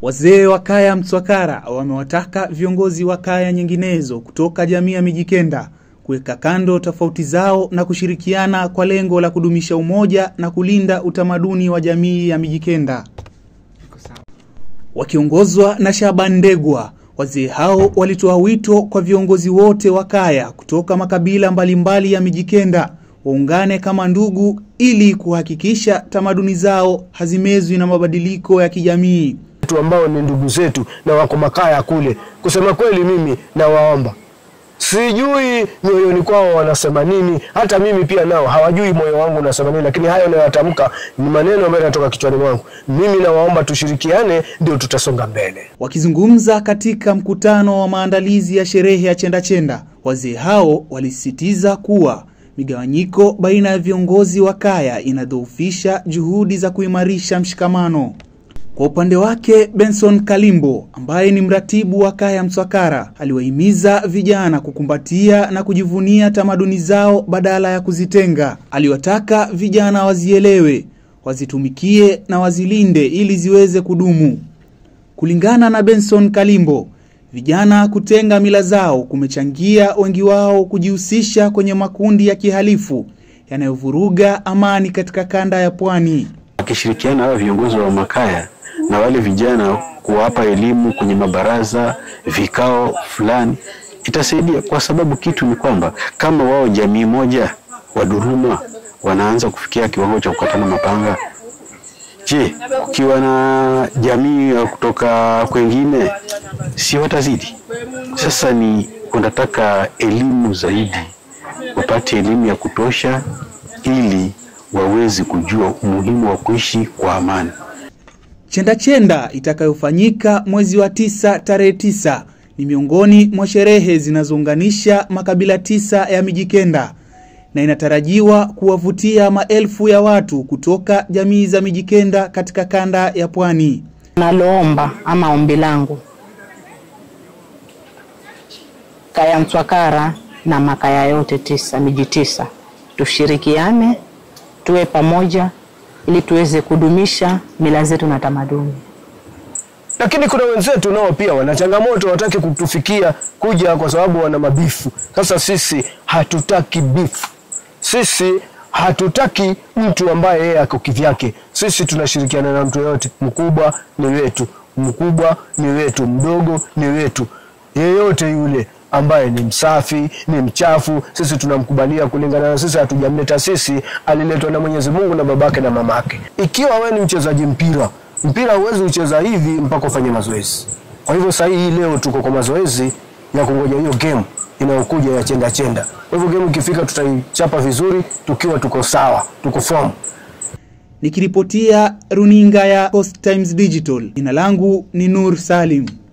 Wazee wa kaya Mtswakara wamewataka viongozi wa kaya nyinginezo kutoka jamii ya Mijikenda kuweka kando tofauti zao na kushirikiana kwa lengo la kudumisha umoja na kulinda utamaduni wa jamii ya Mijikenda. Wakiongozwa na Shaban Ndegwa, wazee hao walitoa wito kwa viongozi wote wa kaya kutoka makabila mbalimbali ya Mijikenda waungane kama ndugu ili kuhakikisha tamaduni zao hazimezwi na mabadiliko ya kijamii. Watu ambao ni ndugu zetu na wako makaya kule, kusema kweli mimi na waomba, sijui moyoni kwao wanasema nini, hata mimi pia nao hawajui moyo wangu unasema nini, lakini hayo nayotamka ni maneno ambayo yanatoka kichwani mwangu. Mimi na waomba tushirikiane ndio tutasonga mbele. Wakizungumza katika mkutano wa maandalizi ya sherehe ya Chenda Chenda, wazee hao walisisitiza kuwa migawanyiko baina ya viongozi wa kaya inadhoofisha juhudi za kuimarisha mshikamano. Kwa upande wake, Benson Kalimbo ambaye ni mratibu wa kaya Mtswakara aliwahimiza vijana kukumbatia na kujivunia tamaduni zao badala ya kuzitenga. Aliwataka vijana wazielewe, wazitumikie na wazilinde ili ziweze kudumu. Kulingana na Benson Kalimbo, vijana kutenga mila zao kumechangia wengi wao kujihusisha kwenye makundi ya kihalifu yanayovuruga amani katika kanda ya Pwani. Akishirikiana na viongozi wa makaya na wale vijana kuwapa elimu kwenye mabaraza, vikao fulani, itasaidia, kwa sababu kitu ni kwamba kama wao jamii moja waduruma wanaanza kufikia kiwango cha kukatana mapanga, je, ukiwa na jamii kutoka kwingine si watazidi? Sasa ni wanataka elimu zaidi, wapate elimu ya kutosha ili wawezi kujua umuhimu wa kuishi kwa amani. Chenda Chenda itakayofanyika mwezi wa 9 tarehe 9 ni miongoni mwa sherehe zinazounganisha makabila 9 ya Mijikenda na inatarajiwa kuwavutia maelfu ya watu kutoka jamii za Mijikenda katika kanda ya Pwani. Naloomba ama ombi langu, kaya Mtswakara na makaya yote 9, miji 9, tushirikiane, tuwe pamoja ili tuweze kudumisha mila zetu na tamaduni. Lakini kuna wenzetu nao pia wana changamoto, wataki kutufikia kuja kwa sababu wana mabifu. Sasa sisi hatutaki bifu. Sisi hatutaki mtu ambaye yeye ako kivyake. Sisi tunashirikiana na mtu yote. Mkubwa ni wetu, mkubwa ni wetu, mdogo ni wetu. Yeyote yule ambaye ni msafi, ni mchafu, sisi tunamkubalia kulingana na sisi. Hatujamleta sisi, aliletwa na Mwenyezi Mungu na babake na mamake. Ikiwa wewe ni mchezaji mpira huwezi ucheza hivi mpaka ufanye mazoezi. Kwa hivyo sasa hii leo tuko kwa mazoezi ya kungoja hiyo game inayokuja ya Chenda Chenda. Kwa hivyo game ikifika tutaichapa vizuri tukiwa tuko sawa, tuko form. Nikiripotia runinga ya Coast Times Digital, jina langu ni Nur Salim.